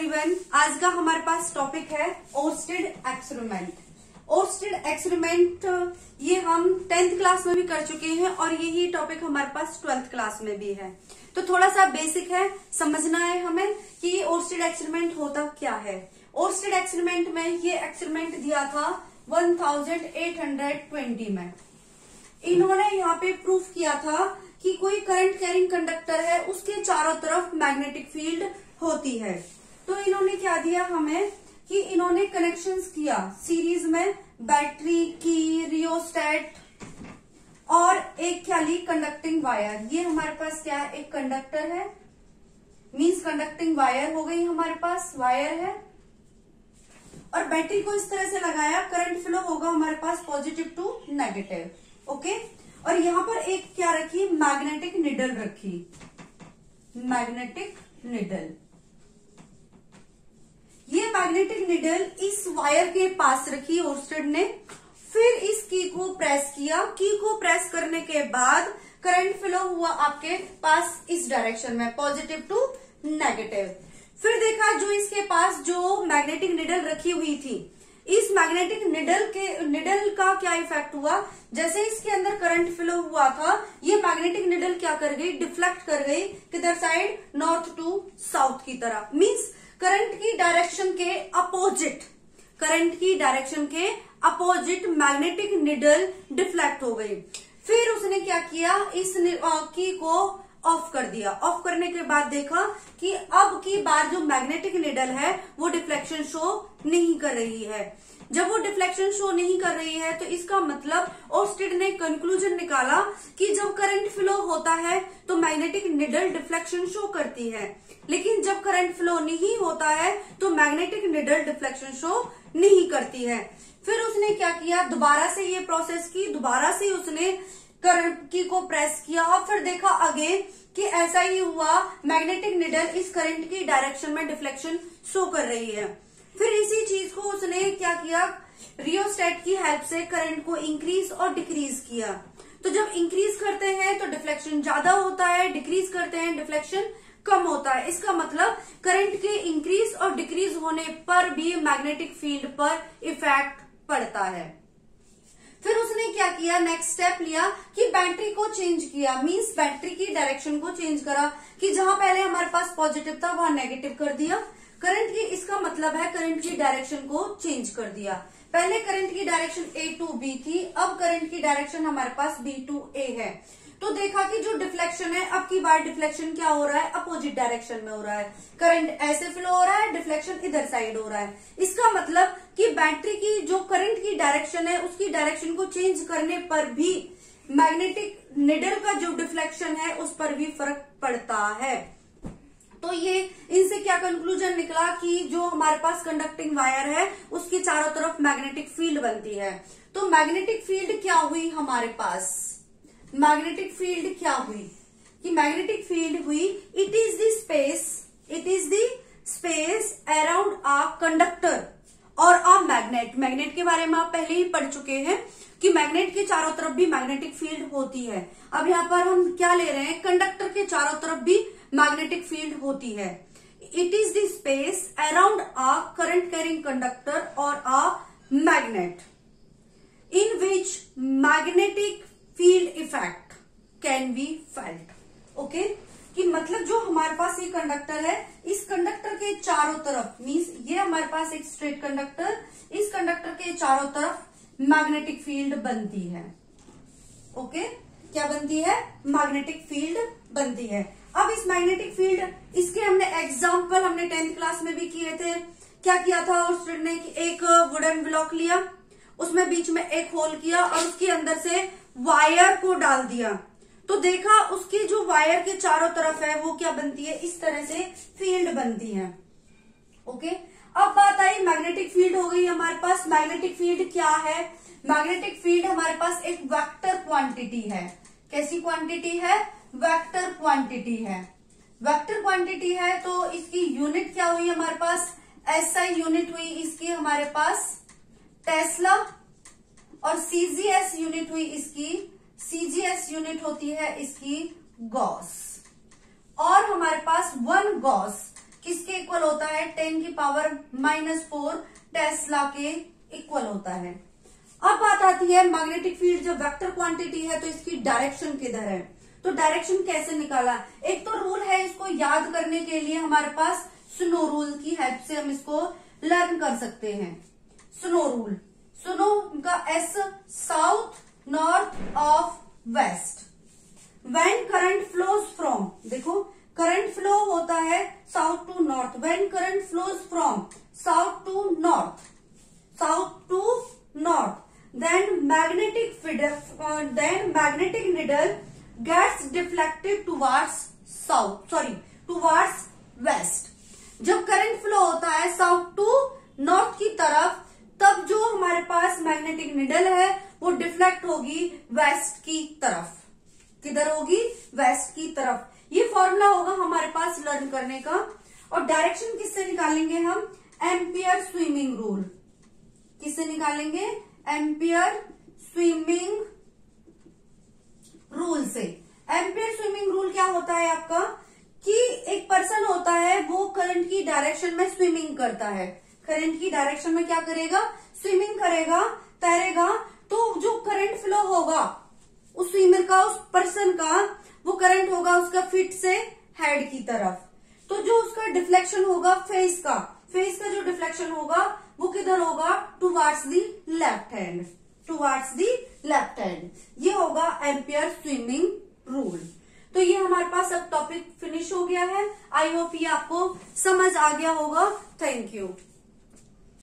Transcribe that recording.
Everyone, आज का हमारे पास टॉपिक है ओर्स्टेड एक्सपेरिमेंट। ओर्स्टेड एक्सपेरिमेंट ये हम 10th क्लास में भी कर चुके हैं और यही टॉपिक हमारे पास 12th क्लास में भी है। तो थोड़ा सा बेसिक है, समझना है हमें कि ओर्स्टेड एक्सपेरिमेंट होता क्या है। ओर्स्टेड एक्सपेरिमेंट में ये एक्सपेरिमेंट दिया था 1820 में। इन्होंने यहाँ पे प्रूफ किया था कि कोई करंट कैरिंग कंडक्टर है, उसके चारों तरफ मैग्नेटिक फील्ड होती है। तो इन्होंने क्या दिया हमें कि इन्होंने कनेक्शंस किया सीरीज में, बैटरी की, रियोस्टेट और एक क्या ली, कंडक्टिंग वायर। ये हमारे पास क्या है, एक कंडक्टर है, मींस कंडक्टिंग वायर हो गई हमारे पास, वायर है। और बैटरी को इस तरह से लगाया, करंट फ्लो होगा हमारे पास पॉजिटिव टू नेगेटिव, ओके। और यहां पर एक क्या रखी, मैग्नेटिक निडल रखी, मैग्नेटिक निडल। ये मैग्नेटिक निडल इस वायर के पास रखी ओर्स्टेड ने, फिर इस की को प्रेस किया। की को प्रेस करने के बाद करंट फ्लो हुआ आपके पास इस डायरेक्शन में, पॉजिटिव टू नेगेटिव। फिर देखा जो इसके पास जो मैग्नेटिक निडल रखी हुई थी, इस मैग्नेटिक निडल का क्या इफेक्ट हुआ, जैसे इसके अंदर करंट फ्लो हुआ था, ये मैग्नेटिक निडल क्या कर गई, डिफ्लेक्ट कर गई किधर साइड, नॉर्थ टू साउथ की तरफ। मींस करंट की डायरेक्शन के अपोजिट, करंट की डायरेक्शन के अपोजिट मैग्नेटिक निडल डिफ्लेक्ट हो गई। फिर उसने क्या किया, इस की को ऑफ कर दिया। ऑफ करने के बाद देखा कि अब की बार जो मैग्नेटिक निडल है वो डिफ्लेक्शन शो नहीं कर रही है। जब वो डिफ्लेक्शन शो नहीं कर रही है तो इसका मतलब ओर्स्टेड ने कंक्लूजन निकाला कि जब करंट फ्लो होता है तो मैग्नेटिक निडल डिफ्लेक्शन शो करती है, लेकिन जब करंट फ्लो नहीं होता है तो मैग्नेटिक निडल डिफ्लेक्शन शो नहीं करती है। फिर उसने क्या किया, दोबारा से ये प्रोसेस की, दोबारा से उसने करंट की को प्रेस किया और फिर देखा अगेन कि ऐसा ही हुआ, मैग्नेटिक निडल इस करंट की डायरेक्शन में डिफ्लेक्शन शो कर रही है। फिर इसी चीज को उसने क्या किया, रियोस्टेट की हेल्प से करंट को इंक्रीज और डिक्रीज किया। तो जब इंक्रीज करते हैं तो डिफ्लेक्शन ज्यादा होता है, डिक्रीज करते हैं डिफ्लेक्शन कम होता है। इसका मतलब करंट के इंक्रीज और डिक्रीज होने पर भी मैग्नेटिक फील्ड पर इफेक्ट पड़ता है। फिर उसने क्या किया, नेक्स्ट स्टेप लिया कि बैटरी को चेंज किया, मींस बैटरी की डायरेक्शन को चेंज करा कि जहां पहले हमारे पास पॉजिटिव था वहां नेगेटिव कर दिया करंट की। इसका मतलब है करंट की डायरेक्शन को चेंज कर दिया। पहले करंट की डायरेक्शन A टू B थी, अब करंट की डायरेक्शन हमारे पास B टू A है। तो देखा कि जो डिफ्लेक्शन है, अब की बार डिफ्लेक्शन क्या हो रहा है, अपोजिट डायरेक्शन में हो रहा है। करंट ऐसे फ्लो हो रहा है, डिफ्लेक्शन इधर साइड हो रहा है। इसका मतलब कि बैटरी की जो करंट की डायरेक्शन है उसकी डायरेक्शन को चेंज करने पर भी मैग्नेटिक निडल का जो डिफ्लेक्शन है उस पर भी फर्क पड़ता है। तो ये इनसे क्या कंक्लूजन निकला कि जो हमारे पास कंडक्टिंग वायर है उसके चारों तरफ मैग्नेटिक फील्ड बनती है। तो मैग्नेटिक फील्ड क्या हुई हमारे पास, मैग्नेटिक फील्ड क्या हुई कि मैग्नेटिक फील्ड हुई, it is the space around a conductor और अ मैग्नेट। मैग्नेट के बारे में आप पहले ही पढ़ चुके हैं कि मैग्नेट के चारों तरफ भी मैग्नेटिक फील्ड होती है। अब यहाँ पर हम क्या ले रहे हैं, कंडक्टर के चारों तरफ भी मैग्नेटिक फील्ड होती है। It is the space around a current carrying conductor और a magnet in which magnetic field effect can be felt. Okay, कि मतलब जो हमारे पास ये कंडक्टर है, इस कंडक्टर के चारों तरफ, मींस ये हमारे पास एक स्ट्रेट कंडक्टर, इस कंडक्टर के चारों तरफ मैग्नेटिक फील्ड बनती है। ओके, क्या बनती है, मैग्नेटिक फील्ड बनती है। अब इस मैग्नेटिक फील्ड, इसके हमने एग्जाम्पल हमने 10th क्लास में भी किए थे। क्या किया था ओर्स्टेड ने, एक वुडन ब्लॉक लिया, उसमें बीच में एक होल किया और उसके अंदर से वायर को डाल दिया। तो देखा उसकी जो वायर के चारों तरफ है वो क्या बनती है, इस तरह से फील्ड बनती है। ओके, अब बात आई मैग्नेटिक फील्ड हो गई हमारे पास। मैग्नेटिक फील्ड क्या है, मैग्नेटिक फील्ड हमारे पास एक वेक्टर क्वांटिटी है। कैसी क्वांटिटी है, वेक्टर क्वांटिटी है। वेक्टर क्वांटिटी है तो इसकी यूनिट क्या हुई हमारे पास, SI यूनिट हुई इसकी हमारे पास टेस्ला, और CGS यूनिट हुई इसकी, CGS यूनिट होती है इसकी गॉस। और हमारे पास 1 गॉस किसके इक्वल होता है, 10⁻⁻⁴ टेस्ला के इक्वल होता है। अब बात आती है मैग्नेटिक फील्ड, जब वेक्टर क्वांटिटी है तो इसकी डायरेक्शन किधर है, तो डायरेक्शन कैसे निकाला। एक तो रूल है, इसको याद करने के लिए हमारे पास स्नो रूल की हेल्प से हम इसको लर्न कर सकते हैं। स्नो रूल, स्नो का S, south north of west. When current flows from, देखो करंट फ्लो होता है south to north, when current flows from south to north, then magnetic needle gets deflected towards west। जब current flow होता है south to north की तरफ, तब जो हमारे पास मैग्नेटिक निडल है वो डिफ्लेक्ट होगी वेस्ट की तरफ। किधर होगी, वेस्ट की तरफ। ये फॉर्मूला होगा हमारे पास लर्न करने का। और डायरेक्शन किससे निकालेंगे हम, एम्पियर स्विमिंग रूल। किससे निकालेंगे, एम्पियर स्विमिंग रूल से। एम्पियर स्विमिंग रूल क्या होता है आपका, कि एक पर्सन होता है वो करंट की डायरेक्शन में स्विमिंग करता है, करंट की डायरेक्शन में क्या करेगा, स्विमिंग करेगा, तैरेगा। तो जो करंट फ्लो होगा उस स्विमर का, उस पर्सन का, वो करंट होगा उसका फीट से हेड की तरफ। तो जो उसका डिफ्लेक्शन होगा फेस का जो डिफ्लेक्शन होगा वो किधर होगा, टुवार्ड्स दी लेफ्ट हैंड, टुवार्ड्स दी लेफ्ट हैंड। ये होगा एम्पियर स्विमिंग रूल। तो ये हमारे पास अब टॉपिक फिनिश हो गया है। आई होप ये आपको समझ आ गया होगा। Thank you.